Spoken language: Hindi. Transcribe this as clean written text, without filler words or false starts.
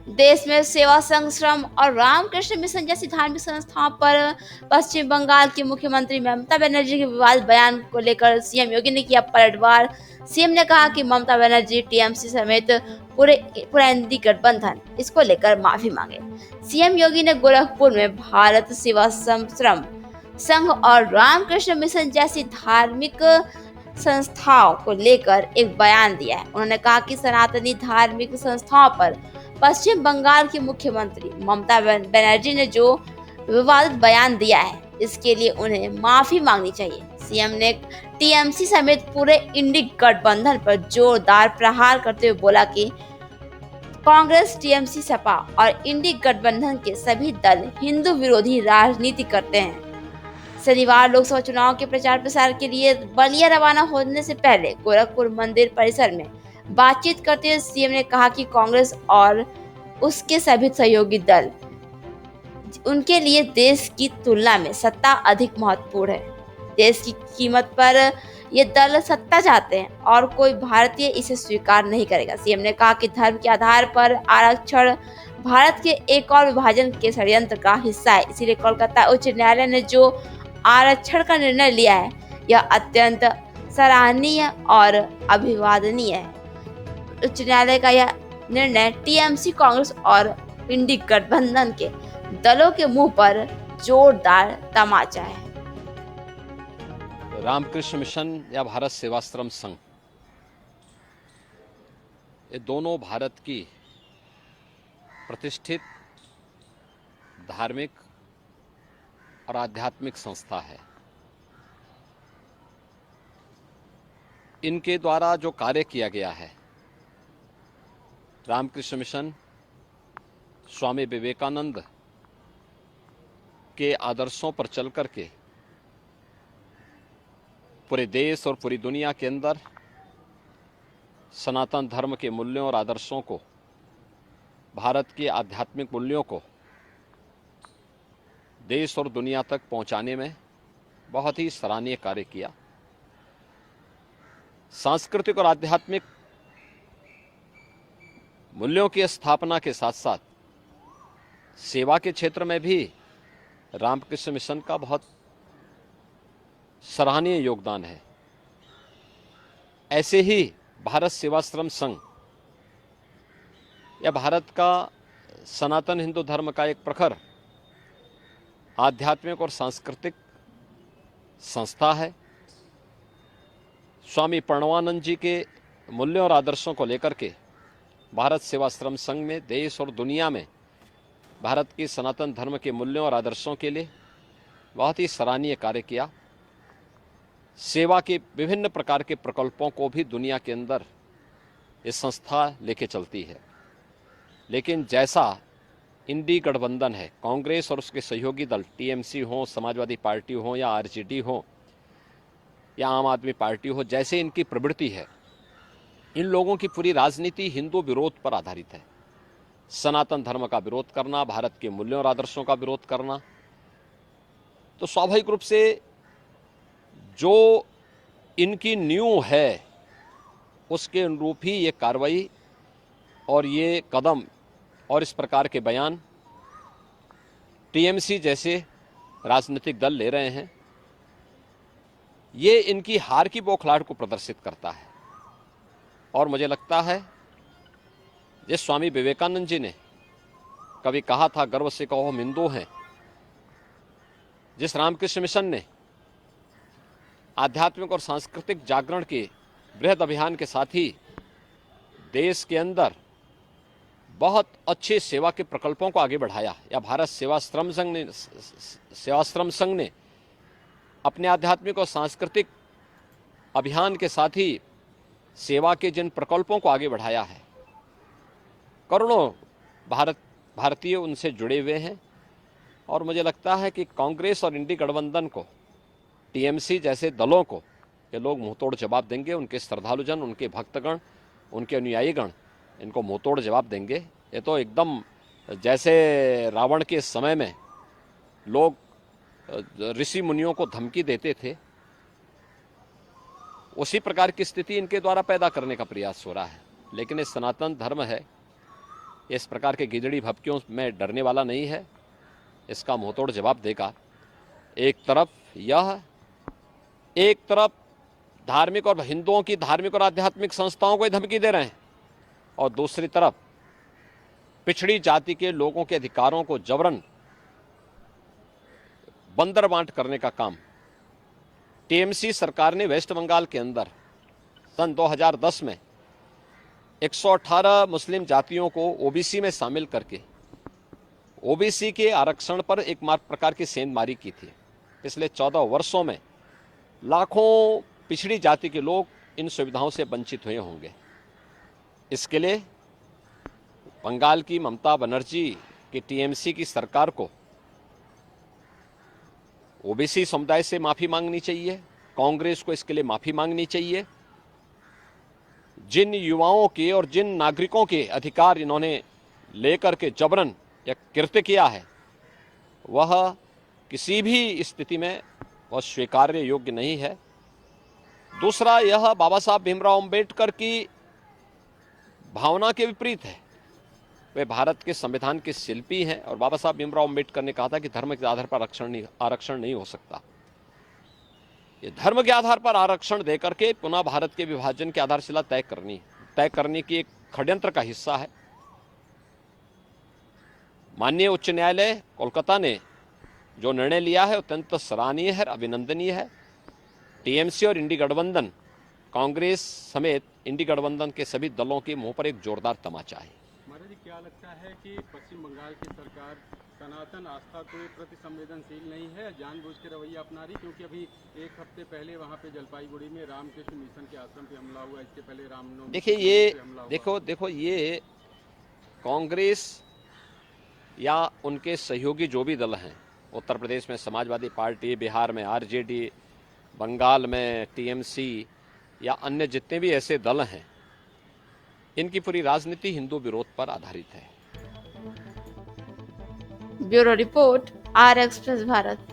देश में सेवा संघ, श्रम और रामकृष्ण मिशन जैसी धार्मिक संस्थाओं पर पश्चिम बंगाल की मुख्यमंत्री ममता बनर्जी के विवादित बयान को लेकर सीएम योगी ने किया पलटवार। सीएम ने कहा कि ममता बनर्जी टीएमसी समेत पूरा इंडी गठबंधन इसको लेकर माफी मांगे। सीएम योगी ने गोरखपुर में भारत सेवा श्रम संघ और रामकृष्ण मिशन जैसी धार्मिक संस्थाओं को लेकर एक बयान दिया है। उन्होंने कहा कि सनातनी धार्मिक संस्थाओं पर पश्चिम बंगाल की मुख्यमंत्री ममता बनर्जी ने जो विवादित बयान दिया है, इसके लिए उन्हें माफी मांगनी चाहिए। सीएम ने टीएमसी समेत पूरे इंडी गठबंधन पर जोरदार प्रहार करते हुए बोला कि कांग्रेस, टीएमसी, सपा और इंडी गठबंधन के सभी दल हिंदू विरोधी राजनीति करते हैं। शनिवार लोकसभा चुनाव के प्रचार प्रसार के लिए बलिया रवाना होने से पहले गोरखपुर मंदिर परिसर में बातचीत करते हुए सीएम ने कहा कि कांग्रेस और उसके सभी सहयोगी दल उनके लिए देश की तुलना में सत्ता अधिक महत्वपूर्ण है। देश की कीमत पर ये दल सत्ता चाहते हैं और कोई भारतीय इसे स्वीकार नहीं करेगा। सीएम ने कहा कि धर्म के आधार पर आरक्षण भारत के एक और विभाजन के षड्यंत्र का हिस्सा है। इसीलिए कोलकाता उच्च न्यायालय ने जो आरक्षण का निर्णय लिया है, यह अत्यंत सराहनीय और अभिवादनीय है। उच्च न्यायालय का यह निर्णय टीएमसी, कांग्रेस और इंडी गठबंधन के दलों के मुंह पर जोरदार तमाचा है। रामकृष्ण मिशन या भारत सेवाश्रम संघ, ये दोनों भारत की प्रतिष्ठित धार्मिक और आध्यात्मिक संस्था है। इनके द्वारा जो कार्य किया गया है, रामकृष्ण मिशन स्वामी विवेकानंद के आदर्शों पर चल करके पूरे देश और पूरी दुनिया के अंदर सनातन धर्म के मूल्यों और आदर्शों को, भारत के आध्यात्मिक मूल्यों को देश और दुनिया तक पहुंचाने में बहुत ही सराहनीय कार्य किया। सांस्कृतिक और आध्यात्मिक मूल्यों की स्थापना के साथ साथ सेवा के क्षेत्र में भी रामकृष्ण मिशन का बहुत सराहनीय योगदान है। ऐसे ही भारत सेवाश्रम संघ या भारत का सनातन हिंदू धर्म का एक प्रखर आध्यात्मिक और सांस्कृतिक संस्था है। स्वामी प्रणवानंद जी के मूल्यों और आदर्शों को लेकर के भारत सेवाश्रम संघ में देश और दुनिया में भारत की सनातन धर्म के मूल्यों और आदर्शों के लिए बहुत ही सराहनीय कार्य किया। सेवा के विभिन्न प्रकार के प्रकल्पों को भी दुनिया के अंदर ये संस्था लेके चलती है। लेकिन जैसा इंडी गठबंधन है, कांग्रेस और उसके सहयोगी दल टीएमसी हो, समाजवादी पार्टी हो या आरजेडी हो या आम आदमी पार्टी हो, जैसे इनकी प्रवृत्ति है, इन लोगों की पूरी राजनीति हिंदू विरोध पर आधारित है। सनातन धर्म का विरोध करना, भारत के मूल्यों और आदर्शों का विरोध करना। तो स्वाभाविक रूप से जो इनकी नींव है उसके अनुरूप ही ये कार्रवाई और ये कदम और इस प्रकार के बयान टीएमसी जैसे राजनीतिक दल ले रहे हैं। ये इनकी हार की बौखलाहट को प्रदर्शित करता है। और मुझे लगता है जिस स्वामी विवेकानंद जी ने कभी कहा था, गर्व से कहो हम हिंदू हैं, जिस रामकृष्ण मिशन ने आध्यात्मिक और सांस्कृतिक जागरण के बृहद अभियान के साथ ही देश के अंदर बहुत अच्छे सेवा के प्रकल्पों को आगे बढ़ाया, या भारत सेवाश्रम संघ ने अपने आध्यात्मिक और सांस्कृतिक अभियान के साथ ही सेवा के जिन प्रकल्पों को आगे बढ़ाया है, करोड़ों भारतीय उनसे जुड़े हुए हैं। और मुझे लगता है कि कांग्रेस और इंडी गठबंधन को, टीएमसी जैसे दलों को ये लोग मुंहतोड़ जवाब देंगे। उनके श्रद्धालुजन, उनके भक्तगण, उनके अनुयायीगण इनको मुंहतोड़ जवाब देंगे। ये तो एकदम जैसे रावण के समय में लोग ऋषि मुनियों को धमकी देते थे, उसी प्रकार की स्थिति इनके द्वारा पैदा करने का प्रयास हो रहा है। लेकिन ये सनातन धर्म है, इस प्रकार के गिदड़ी भपकियों में डरने वाला नहीं है, इसका मुंहतोड़ जवाब देगा। एक तरफ धार्मिक और हिंदुओं की धार्मिक और आध्यात्मिक संस्थाओं को धमकी दे रहे हैं और दूसरी तरफ पिछड़ी जाति के लोगों के अधिकारों को जबरन बंदर बांट करने का काम टीएमसी सरकार ने वेस्ट बंगाल के अंदर सन 2010 में 118 मुस्लिम जातियों को ओबीसी में शामिल करके ओबीसी के आरक्षण पर एक प्रकार की सेंधमारी की थी। पिछले 14 वर्षों में लाखों पिछड़ी जाति के लोग इन सुविधाओं से वंचित हुए होंगे। इसके लिए बंगाल की ममता बनर्जी की टीएमसी की सरकार को ओबीसी समुदाय से माफी मांगनी चाहिए, कांग्रेस को इसके लिए माफी मांगनी चाहिए। जिन युवाओं के और जिन नागरिकों के अधिकार इन्होंने लेकर के जबरन या कृत्य किया है, वह किसी भी स्थिति में वह स्वीकार्य योग्य नहीं है। दूसरा, यह बाबा साहब भीमराव अंबेडकर की भावना के विपरीत है। वे भारत के संविधान के शिल्पी हैं और बाबा साहब भीमराव अंबेडकर ने कहा था कि धर्म के आधार पर आरक्षण नहीं हो सकता। ये धर्म के आधार पर आरक्षण देकर के पुनः भारत के विभाजन की आधारशिला तय करने की एक षड्यंत्र का हिस्सा है। माननीय उच्च न्यायालय कोलकाता ने जो निर्णय लिया है अत्यंत सराहनीय है, अभिनंदनीय है। टीएमसी और इंडी गठबंधन, कांग्रेस समेत इंडी गठबंधन के सभी दलों के मुंह पर एक जोरदार तमाचा है। महाराज जी, क्या लगता है कि पश्चिम बंगाल की सरकार सनातन आस्था के प्रति संवेदनशील नहीं है, जानबूझ के रवैया अपना रही? क्योंकि अभी एक हफ्ते पहले वहाँ पे जलपाईगुड़ी में रामकृष्ण मिशन के आश्रम पे हमला हुआ, इसके पहले रामनवमी देखिए ये कांग्रेस या उनके सहयोगी जो भी दल हैं, उत्तर प्रदेश में समाजवादी पार्टी, बिहार में आरजेडी, बंगाल में टीएमसी या अन्य जितने भी ऐसे दल हैं, इनकी पूरी राजनीति हिंदू विरोध पर आधारित है। Bureau report, R express Bharat.